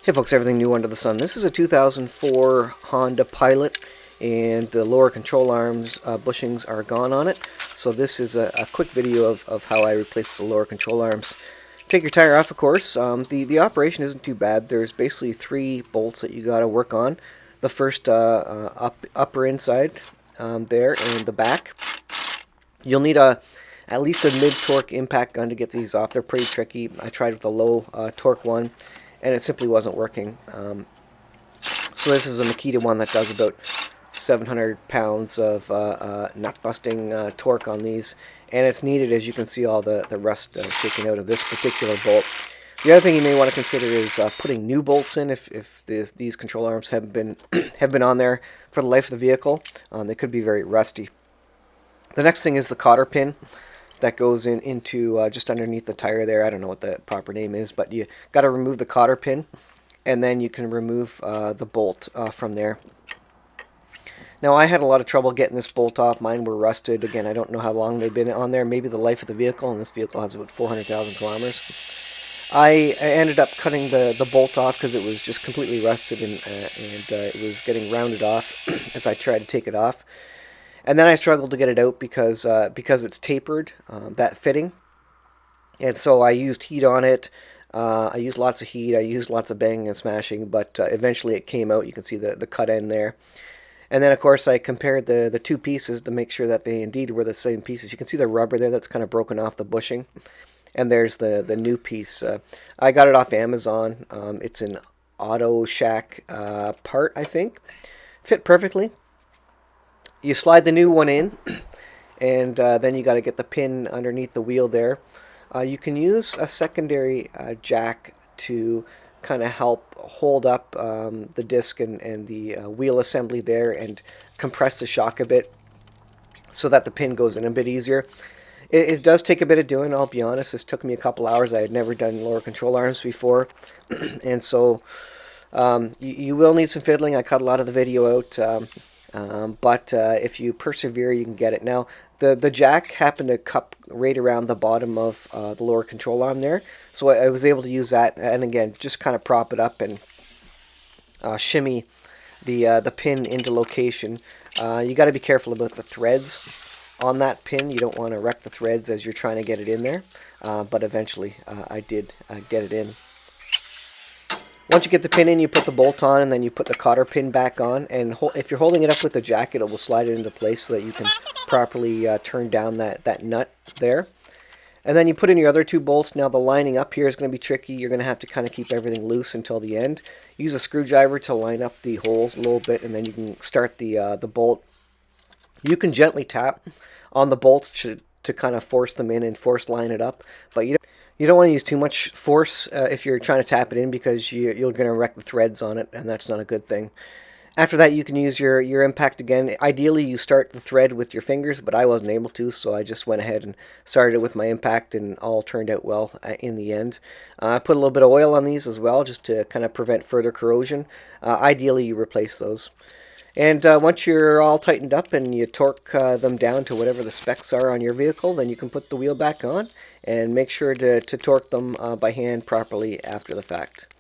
Hey folks, everything new under the sun. This is a 2004 Honda Pilot, and the lower control arms bushings are gone on it. So this is a quick video of how I replace the lower control arms. Take your tire off, of course. The operation isn't too bad. There's basically 3 bolts that you got to work on. The first upper inside there, and the back. You'll need at least a mid-torque impact gun to get these off. They're pretty tricky. I tried with a low torque one, and it simply wasn't working. So this is a Makita one that does about 700 pounds of nut-busting torque on these, and it's needed, as you can see, all the rust shaken out of this particular bolt. The other thing you may want to consider is putting new bolts in if these control arms have been have been on there for the life of the vehicle. They could be very rusty. The next thing is the cotter pin that goes into just underneath the tire there. I don't know what the proper name is, but you got to remove the cotter pin, and then you can remove the bolt from there. Now, I had a lot of trouble getting this bolt off. Mine were rusted. Again, I don't know how long they've been on there. Maybe the life of the vehicle, and this vehicle has about 400,000 kilometers. I ended up cutting the bolt off because it was just completely rusted, and it was getting rounded off as I tried to take it off. And then I struggled to get it out because it's tapered, that fitting. And so I used heat on it. I used lots of heat. I used lots of banging and smashing, but eventually it came out. You can see the cut end there. And then, of course, I compared the 2 pieces to make sure that they indeed were the same pieces. You can see the rubber there that's kind of broken off the bushing. And there's the new piece. I got it off Amazon. It's an Auto Shack part, I think. Fit perfectly. You slide the new one in, and then you got to get the pin underneath the wheel there. You can use a secondary jack to kind of help hold up the disc and the wheel assembly there and compress the shock a bit so that the pin goes in a bit easier. It does take a bit of doing, I'll be honest. This took me a couple hours. I had never done lower control arms before, and so you will need some fiddling. I cut a lot of the video out. But if you persevere, you can get it. Now, the jack happened to cup right around the bottom of the lower control arm there, so I was able to use that, and again, just kind of prop it up and shimmy the pin into location. You got to be careful about the threads on that pin. You don't want to wreck the threads as you're trying to get it in there, but eventually I did get it in. Once you get the pin in, you put the bolt on, and then you put the cotter pin back on. And if you're holding it up with the jack, it will slide it into place so that you can properly turn down that nut there. And then you put in your other 2 bolts. Now the lining up here is going to be tricky. You're going to have to kind of keep everything loose until the end. Use a screwdriver to line up the holes a little bit, and then you can start the bolt. You can gently tap on the bolts to kind of force them in and force line it up, but you don't want to use too much force if you're trying to tap it in, because you're going to wreck the threads on it, and that's not a good thing. After that, you can use your impact again. Ideally, you start the thread with your fingers, but I wasn't able to, so I just went ahead and started it with my impact, and all turned out well in the end. I put a little bit of oil on these as well, just to kind of prevent further corrosion. Ideally, you replace those. And once you're all tightened up and you torque them down to whatever the specs are on your vehicle, then you can put the wheel back on, and make sure to torque them by hand properly after the fact.